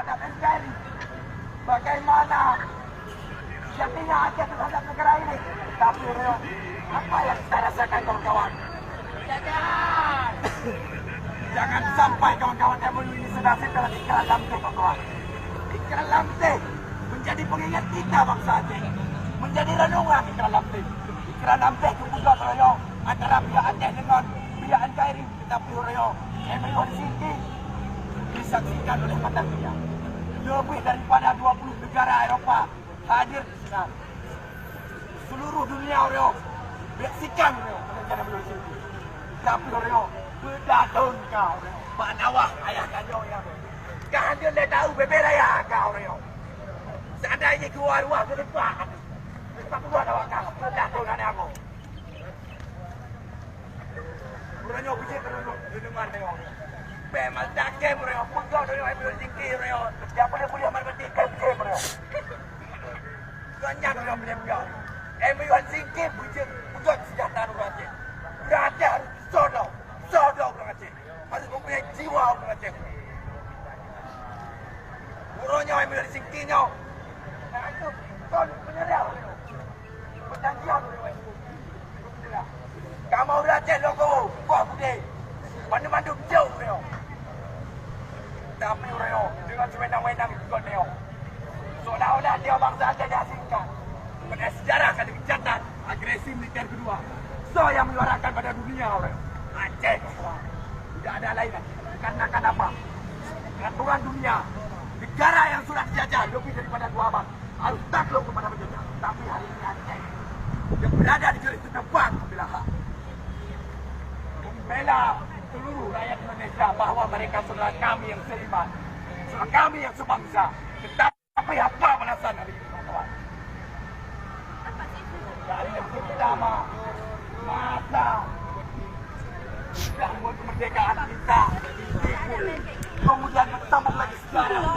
terhadap NKRI. Bagaimana jadinya Aceh terhadap negara ini. Tapi apa yang kita rasakan kawan-kawan? Jangan sampai kawan-kawan MOU ini sudah dalam Ikrar Lamteh kawan-kawan. Ikrar Lamteh menjadi pengingat kita bangsa Aceh. Menjadi renungan Ikrar Lamteh. Ikrar Lamteh itu bukan royong antara pihak Aceh dengan pihak NKRI. Tetapi royong MOU Helsinki disaksikan oleh mata dunia. Lebih daripada 20 negara Eropah hadir di sana. Seluruh dunia royong menyaksikan royong rencana MOU Helsinki. Tapi royong bedadun kau royong. Pak Nawah ayah kau yang kau dia dah tahu beberaya kau royong. Seandainya keluar ruang ke depan, tak keluar awak kau. Bedadun anak aku. Royong bijak royong dengar royong. Memang tak kem royong. Pegau royong MOU Helsinki royong. Dia boleh mati kem royong. Banyak royong boleh pegau. MOU Helsinki bijak sejahtera orang Aceh. Raja harus sodok orang Aceh. Harus mempunyai jiwa orang Aceh. Burungnya MOU Helsinki nya. Nah itu kon penyerah. Perjanjian kamu udah Aceh logo. Kau bude. Mandu-mandu jauh reo. Tapi reo dengan sewenang-wenang ikut reo. Seolah-olah dia bangsa Aceh diasingkan. Pada sejarah akan dicatat agresi militer kedua. So yang menyuarakan pada dunia reo. Aceh tidak ada lain lagi. Karena apa? Peraturan dunia. Negara yang sudah dijajah lebih daripada 2 abad harus takluk kepada penjajah. Tapi hari ini Aceh yang berada di garis terdepan membela hak. Membela seluruh rakyat Indonesia bahawa mereka saudara kami yang seiman, saudara kami yang sebangsa. Tetapi apa balasan hari ini, kawan-kawan? Dari yang pertama, masa gangguan kemerdekaan kita, kemudian bertambah lagi sejarah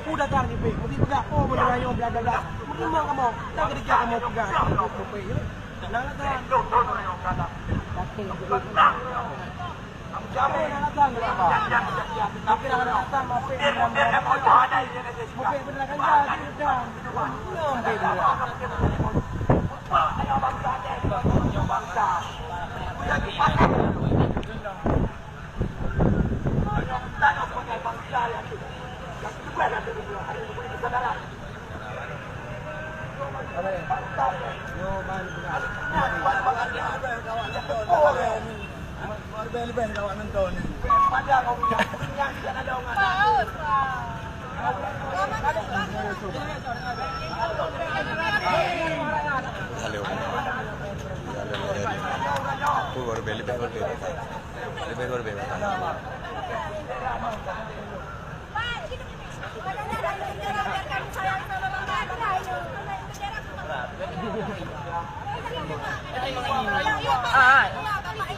udah tar ni pe, mesti pegang oh menerangnya bla. Mungkin mau kamu, tak kerja kamu pegang. Nak kan? Tapi kamu nak kan berapa? Tapi nak datang apa? Mungkin benar kan jadi sudah. Ayo bangsa Aceh, ayo bangsa. Lebih kawan nonton ni. Pada kau punya yang tidak ada orang. Hello. Baru beli baru beli.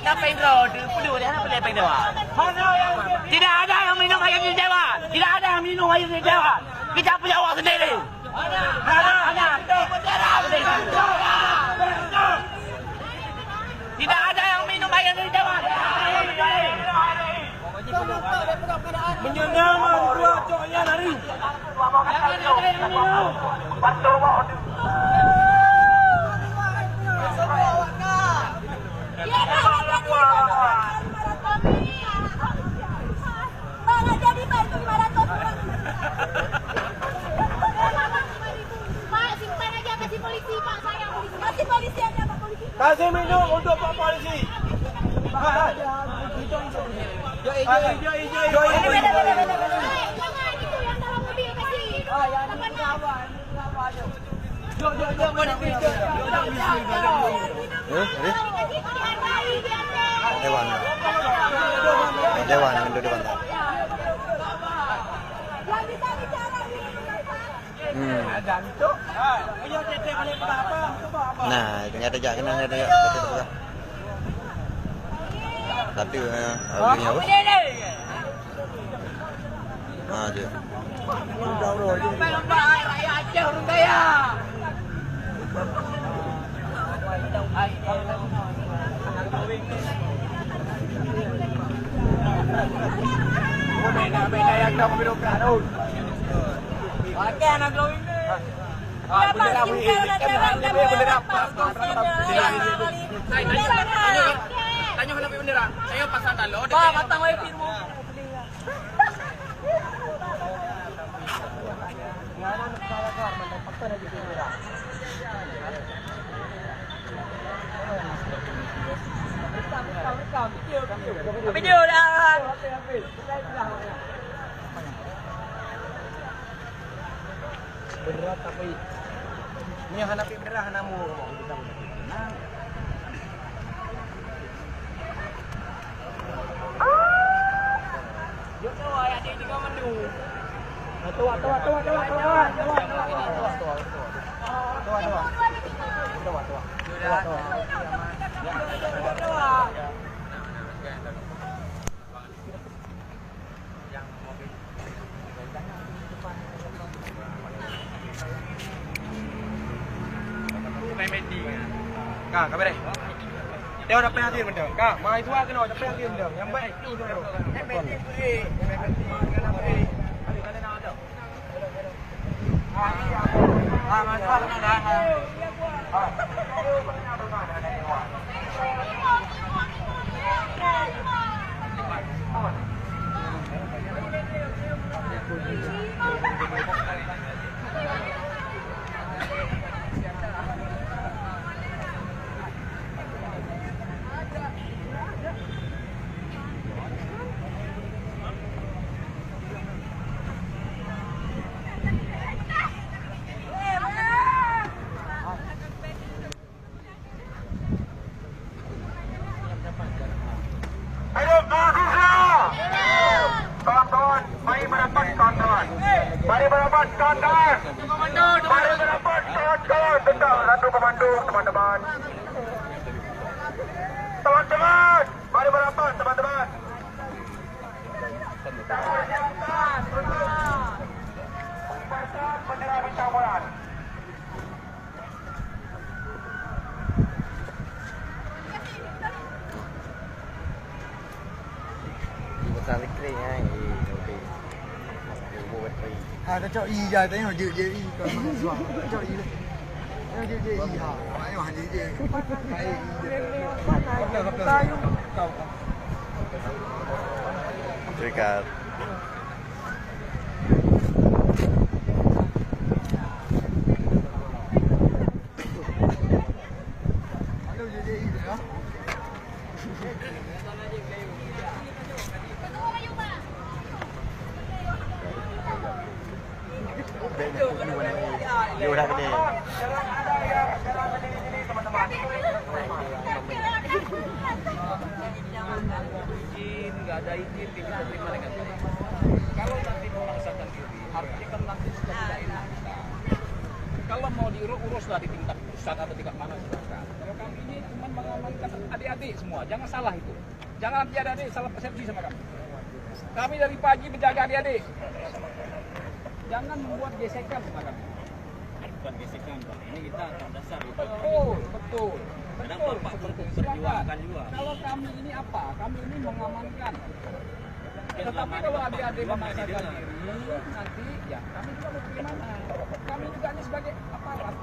Sampai dulu dia nak boleh dewa. Tidak ada yang minum air di dewa. Tidak ada yang minum air di dewa. Kita punya awak sendiri. Ada. Tidak ada yang minum air di dewa. Menyenangkan dua coknya lari. Kasih minum untuk Pak Polisi. Dewan itu depan. Nah, ternyata jak kena ada jak. Tapi audienya apa? Ah, je. Lomba rakyat Aceh orang kaya. Beda yang dah birokrat tu. Pakai anak glowing ni. Bendera bendera Tanya kenapa bendera? Saya pasang talo. Pak, matang wifi mu. Video dah. Berat tapi ni hanapi bendera hanamu. Yo tahu ayat dia juga mendu. Tua. Kak, kau beri. Dia nak penalti benda. Kak, mai tua kena ada penalti benda. Yang baik itu tu. Mari merapat kawan-kawan. Mari merapat kawan-kawan. Tentang Ratu Komando, teman-teman. Teman-teman, mari merapat, teman-teman. Bendera bintang boran. Besar sekali kan. Okey. Buat pergi. Ha, ta cho y ra tengok je y còn xoa. Cho y. Tengok je y ha. Mai mah je. Baik. Dekat. Dia dah kena. Izin, nggak ada izin, tidak terima dengan itu. Kalau nanti mau memaksakan diri, artinya kan nanti sudah tidak enak kita. Kalau mau diurus-uruslah di tingkat pusat atau tingkat mana silakan. Kalau kami ini cuma mengamankan adik-adik semua, jangan salah itu. Jangan nanti ada adik salah persepsi sama kami. Kami dari pagi menjaga adik-adik. Jangan membuat gesekan sama kami. Bukan gesekan, Pak. Ini kita akan dasar. Betul. Kadang Bapak memperjuangkan juga. Kalau kami ini apa? Kami ini mengamankan. Tetapi kalau adik-adik memaksakan diri, nanti ya kami juga mau bagaimana? Kami juga ini sebagai aparat.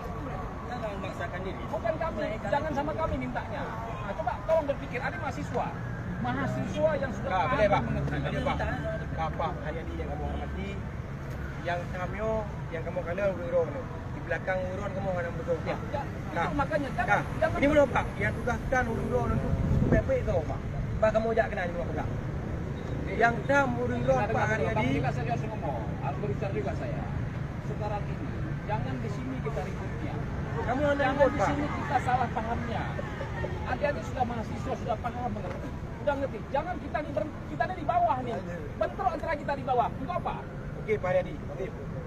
Jangan memaksakan diri. Bukan kami, jangan sama kami mintanya. Nah, coba tolong berpikir, adik mahasiswa yang sudah Boleh Pak. mengerti. Bapak Haryadi yang kamu hormati, yang kami yang kamu kenal urun di belakang urun kamu ada betul. Ya, itu makanya Nah, jangan ini belum Pak, yang tugaskan urun untuk baik-baik tu Pak. Pak kamu jak kenal juga Pak. Yang dah urun Pak Haryadi. Kita serius ngomong, harus berbicara juga saya. Sekarang ini, jangan di sini kita ributnya. Kamu ada Jangan ribut di Pak. sini kita salah pahamnya. Adik-adik sudah mahasiswa, sudah paham mengerti. Udah ngerti. Jangan kita ini di bawah nih. Bentrok antara kita di bawah. Untuk apa? Okey Pak Haryadi.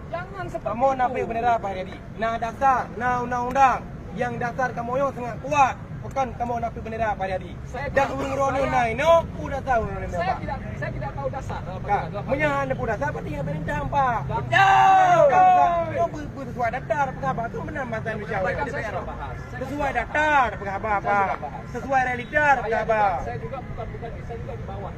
Jangan seperti Kamu itu. nak pergi bendera Pak Haryadi. Nah dasar, nah undang-undang yang dasar kamu yang sangat kuat. Bukan kamu nak pergi bendera Pak Haryadi. Dan urun-urun ni, no, udah tahu urun ni Saya Pak. saya tidak tahu dasar dalam Kak, dalam- menyahan ada pun dasar, pasti yang berintah Pak. Betul. Kau sesuai datar, pengabar tu benar masa Indonesia. Kan saya sudah bahas. Sesuai datar, pengabar Pak. Sesuai realita, pengabar. Saya juga bukan saya juga di bawah.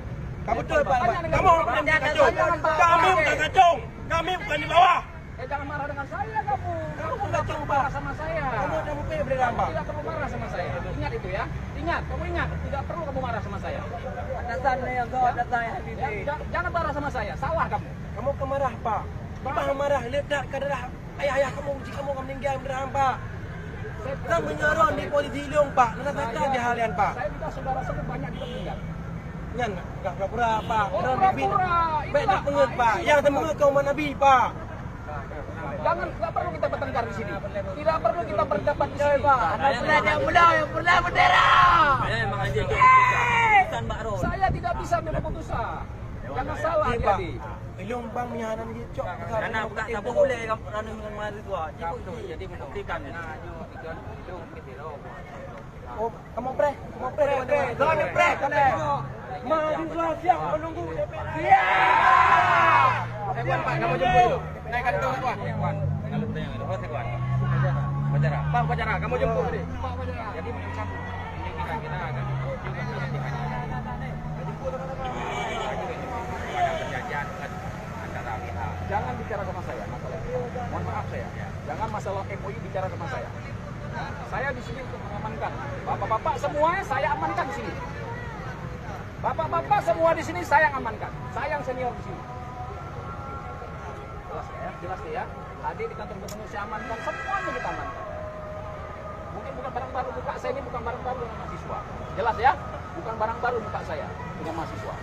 Betul Pak. Kamu bukan kacung. Kami bukan kacung. Kami bukan di bawah. Jangan marah dengan saya kamu. Kamu bukan tidak perlu kacung, marah Pak. sama saya. Kamu ada muka berdera Pak. Tidak perlu marah sama saya. Ingat itu ya. Ingat, kamu ingat. Tidak perlu kamu marah sama saya. Atasan yang kau atasan yang Jangan marah sama saya. Salah kamu. Kamu kemarah Pak. Bapak marah. Lihat tak keadaan ayah kamu, uji kamu akan meninggal beneran Pak. Kita menyorong di polisi Ilung Pak. Nana kata di halian Pak. Saya juga saudara-saudara banyak juga meninggal. Nyan, enggak pura-pura Pak. Oh, Orang pura-pura. baik nak pengut Pak. Yang temengut kau Nabi Pak. Tidak perlu kita bertengkar di sini. Tidak perlu kita berdebat di sini, Pak. Anak muda yang pernah bendera. mengajar keputusan Mbak Ron. Saya tidak bisa ambil keputusan. Jangan salah Pak. jadi. Ilung bang mihanan gicok. Karena bukan tak boleh kamu ranu dengan mari tua. Jadi membuktikan. Oh, kamu pre. Jangan pre. Mahasiswa siap menunggu DPR. Siap. Pak, kamu jemput dulu. Naikkan itu, Pak. Kalau bertanya dengan apa Wan? Bacara. Pak, Bacara, kamu jemput tadi. Pak, Bacara. Jadi menunjukkan ini kita akan jangan bicara sama saya masalah itu. Mohon maaf saya. Jangan masalah MOU bicara sama saya. Saya di sini untuk mengamankan. Bapak-bapak semuanya saya amankan di sini. Bapak-bapak semua di sini saya amankan. Saya yang senior di sini. Jelas ya. Adik di kantor gubernur saya amankan, semuanya kita amankan. Mungkin bukan barang baru buka saya ini, bukan barang baru dengan mahasiswa. Jelas ya? Bukan barang baru buka saya dengan mahasiswa.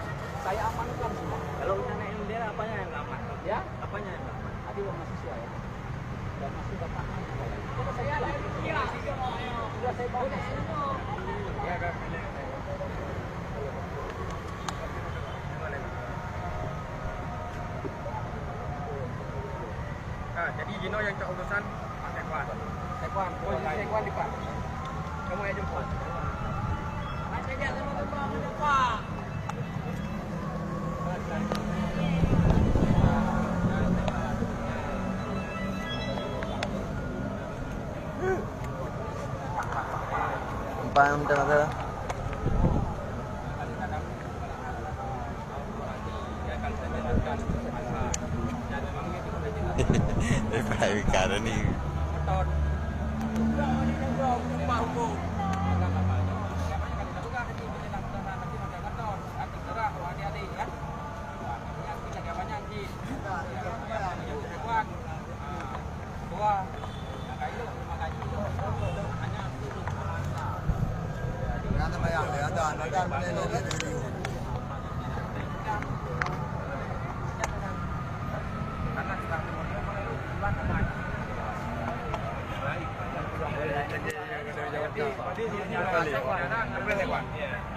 Saya amankan semua. Kalau kita naik bendera apanya yang aman? Ya? Apanya yang aman? Adik bukan mahasiswa ya. Dan mahasiswa paham. Sudah saya lah. Sudah saya bawa ke sini. Ya kan? Jadi Gino yang tak urusan Pak Sekwan. Sekwan, posisi Sekwan di Pak. Kamu yang jemput. Paham tak masalah? Daripada perkara ni.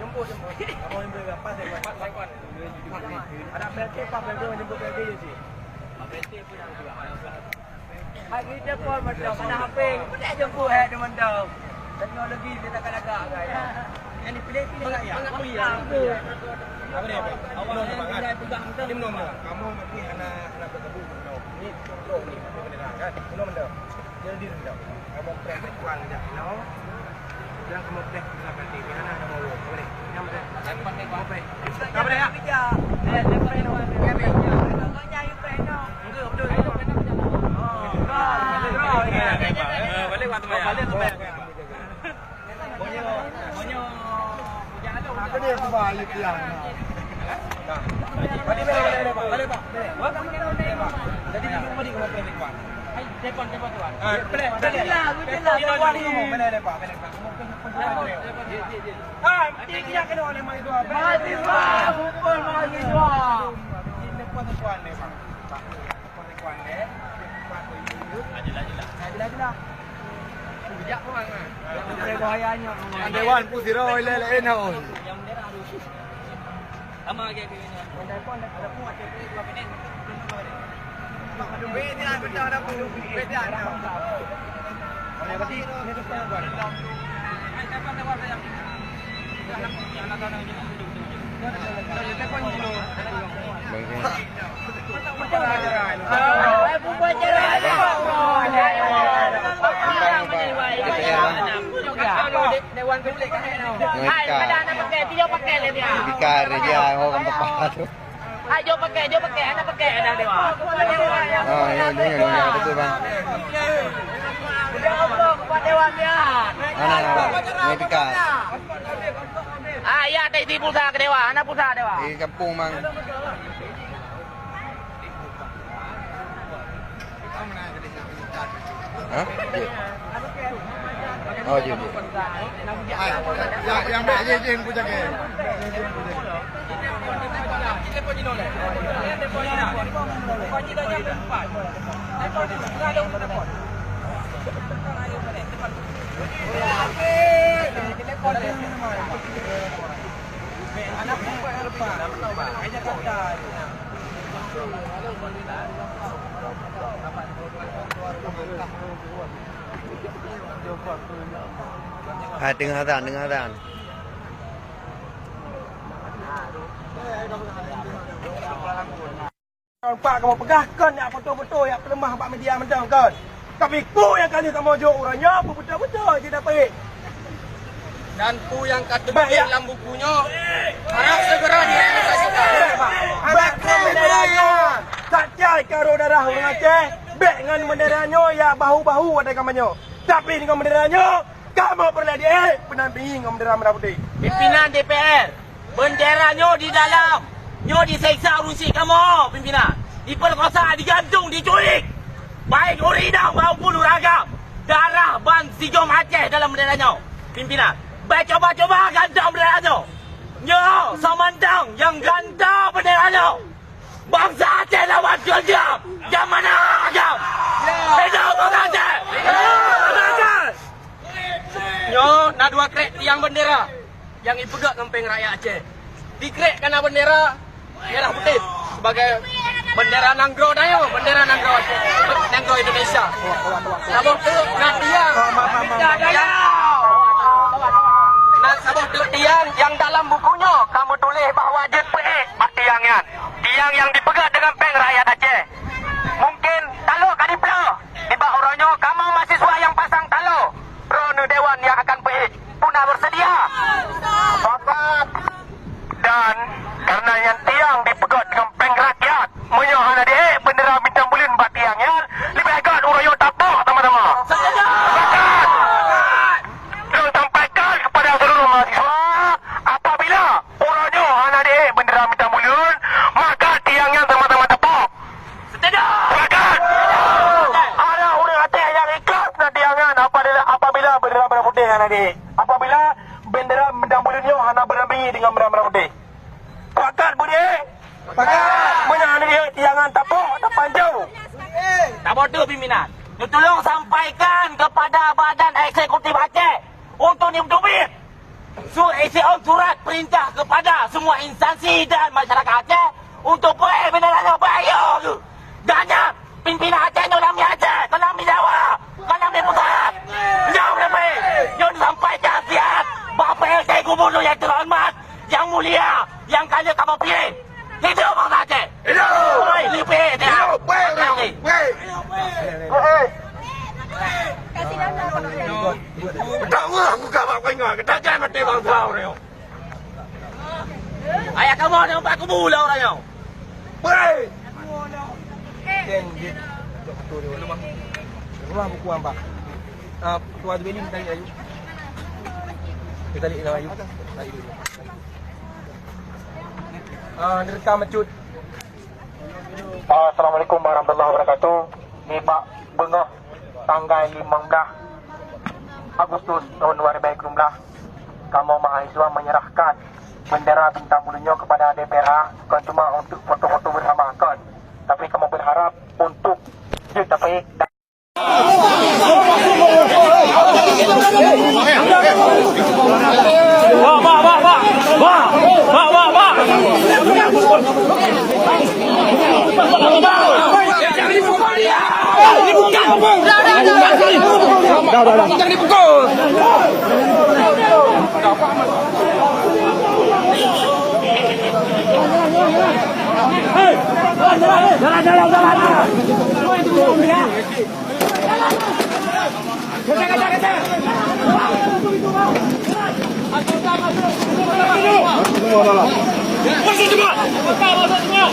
Jemput. Kamu yang beri apa Sekwan? Ada PLT Pak, PLT jemput PLT je sih. PLT pun yang juga. Hari dia pun macam mana HP. Boleh jemput head dia macam. Teknologi dia tak agak kan. Yang dipilih-pilih lah ya. Apa dia? Awak ni pegang tu. Dia menang. Kamu mesti anak bergabung menang. Ni contoh ni bendera kan. Menang. Jadi rendah. Kamu praktik kuat dah. No. Yang kamu praktik akan di mana ada mau. Boleh. Yang mana? Yang pakai apa? Apa dia? Lepas itu, dia punya. Pokoknya you friend no. Enggak betul. Balik waktu bayar. Balik tu bayar. Apa dia kembali tiang? Balik Pak. Balik Pak. Jadi di rumah di kamu praktik Pak. Telepon tuan. Balik. Betul. Di rumah mana Pak? Dia kena oleh mahasiswa. Mahasiswa, hukum mahasiswa. Ini perempuan ni Pak. Perempuan ni. Ajilah. Bijak pun kan. Ada bahayanya. Dewan pun zero lain Yang bendera harus. Sama lagi ini. Telepon ada pun ada dua minit. Beda betul ada pun. Beda ada. Oleh berarti ini tu perempuan. Telepon lewat saya. Yang nak tahu ni. Telepon dulu. Dewan Hai, Anak pakai, dia pakai le dia. Bikar dia orang tepat tu. Dia pakai, anak pakai ada dia. Oh, ya, betul bang. Dia ngobrol kepada dewan dia. Ini bikar. Ya, ada di pulsa ke dewa, anak pulsa dewa. Di kampung bang. Hah? Oh, je. Yang baik je yang aku jaga. Dengar azan. Pak kamu pegahkan yang betul-betul yang pelemah Pak media macam kan. Tapi ku yang kali tak mau jauh orangnya apa betul-betul je dapat. Dan ku yang kata Baik, ya. dalam bukunya harap segera direalisasikan. Bek benderanya. Tak cai karo darah orang Aceh. Bek dengan benderanya ya bahu-bahu ada kamarnya. Tapi dengan benderanya kamu pernah dia penampingi dengan bendera merah putih. Pimpinan DPR, benderanya di dalam. Nyo diseksa urusi kamu, pimpinan. Diperkosa, digantung, diculik. Baik urinang maupun uragam. Darah ban Sigom Aceh dalam benderanya. Pimpinan, baik coba-coba gantung benderanya. Nyo, Samandang yang gantung benderanya. Bangsa Aceh lawan kerja. Yang mana agam? Hidup Bangsa Aceh! Hidup Aceh! Nyo, nak dua krek tiang bendera. Yang ipegat kempeng rakyat Aceh. Dikrek kena bendera merah putih sebagai bendera Nanggro Dayo, bendera Nanggro Aceh, Nanggro Indonesia. Sabuk tu nak tiang, nak sabuk tu tiang yang dalam bukunya kamu tulis bahawa dia peik mak tiangnya. Tiang yang dipegat dengan peng rakyat Aceh. Mungkin taluk kadiplo di bawah orangnya kamu mahasiswa yang pasang taluk. Ronu dewan yang akan peik. Punah bersedia. Bapak. Dan karena yang tiang dipegat dengan peng rakyat menyohana dia bendera bintang bulan bat tiangnya lebih agak urayo tapok teman-teman. Sepakat. Saya sampaikan kepada seluruh mahasiswa apabila urayo hana dia bendera bintang bulan maka tiangnya teman-teman tapok. Sepakat. Ada orang Aceh yang ikhlas dan tiangnya apabila bendera merah putih hana dia. Apabila bendera bintang bulannya hana berdampingi dengan bendera merah putih. Pakat Budi. Pakat. Menyana dia tiangan tapuk, tak panjau. Tak bodoh pimpinan. Tolong sampaikan kepada Badan Eksekutif Aceh untuk diutubi. Surat perintah kepada semua instansi dan masyarakat Aceh untuk pergi benderanya bayar. Danya pimpinan Aceh dalam Aceh, dalam Jawa, dalam di pusat. Jauh lebih. Yang disampaikan siap Bapak LT Gubernur yang terhormat, yang mulia, yang kaya kamu pilih. Hidup Bangsa Aceh. Hidup. Lipih dia. Tak ngah aku kamu pengen kita jangan mati bangsa orang. Ayah kamu nampak aku mula orangnya. Baik. Rumah buku apa? Tuan Beli minta ayu. Kita lihat nama ayu. Direkam mecut. Assalamualaikum warahmatullahi wabarakatuh. Ni Pak Bengah tanggal 15 Agustus tahun 2020. Kamu mahasiswa menyerahkan bendera bintang bulunya kepada DPR bukan cuma untuk foto-foto bersama kan. Tapi kamu berharap untuk tapi Jangan dipukul. Jalan. Masuk semua. Masuk semua.